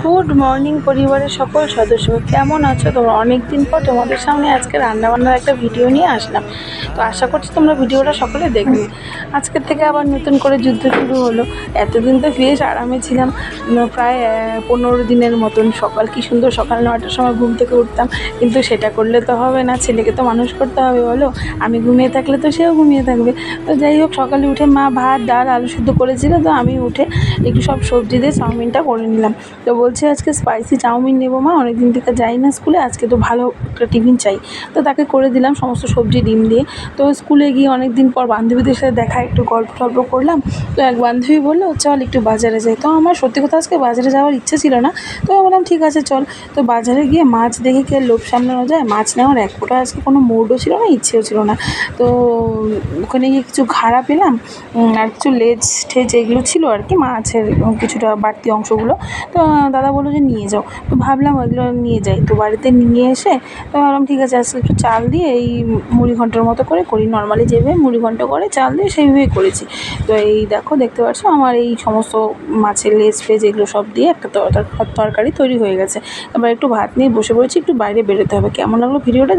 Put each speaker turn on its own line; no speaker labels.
Good morning পরিবারের সকল সদস্য, কেমন আছো তোমরা? অনেক দিন পর তোমাদের সামনে আজকে রান্নাবান্নার একটা ভিডিও নিয়ে আসলাম। তো আশা করছি তোমরা ভিডিওটা সকলে দেখবে। আজকের থেকে আবার নতুন করে যুদ্ধ শুরু হলো। এতদিন তো বেশ আরামে ছিলাম, প্রায় 15 দিনের মতন। সকাল কি সুন্দর, সকাল 9টার সময় ঘুম থেকে উঠতাম, কিন্তু সেটা করলে তো হবে না, ছেলেকে তো মানুষ করতে হবে বলো। আমি ঘুমিয়ে থাকলে তো সেও ঘুমিয়ে থাকবে। তো যাই হোক, সকালে উঠে মা ভাত ডাল আলু সিদ্ধ করেছিল, তো আমি উঠে একটু সব সবজি দিয়ে চাউমিনটা করে নিলাম। তো বলছে আজকে স্পাইসি চাউমিন নেবো মা, অনেকদিন থেকে যাই না স্কুলে, আজকে তো ভালো একটা টিফিন চাই। তো তাকে করে দিলাম সমস্ত সবজি ডিম দিয়ে। তো স্কুলে গিয়ে অনেক দিন পর বান্ধবীদের সাথে দেখা, একটু গল্প টল্প করলাম। তো এক বান্ধবী বললো চল একটু বাজারে যাই। তো আমার সত্যি কথা আজকে বাজারে যাওয়ার ইচ্ছে ছিল না, তো আমি বললাম ঠিক আছে চল। তো বাজারে গিয়ে মাছ দেখে কি আর লোভ সামলানো যায়? মাছ নেওয়ার এক ফোঁটা আজকে কোনো মুডও ছিল না, ইচ্ছেও ছিল না। তো ওখানে গিয়ে কিছু ঘাড়া পেলাম, আর কিছু লেজ ঠেজ এগুলো ছিল আর কি, মাছের কিছুটা বাড়তি অংশগুলো। তো দাদা বললো যে নিয়ে যাও। তো ভাবলাম ওইগুলো নিয়ে যাই। তো বাড়িতে নিয়ে এসে তো ভাবলাম ঠিক আছে আজকে একটু চাল দিয়ে এই মুড়ি ঘন্টার মতো করে করি, নর্মালি যেভাবে মুড়ি ঘন্ট করে চাল দিয়ে সেইভাবেই করেছি। তো এই দেখো, দেখতে পাচ্ছ আমার এই সমস্ত মাছের লেজ ফেজ এগুলো সব দিয়ে একটা তরকারি তৈরি হয়ে গেছে। এবার একটু ভাত নিয়ে বসে পড়েছি, একটু বাইরে বেরোতে হবে। কেমন লাগলো ভিডিওটা?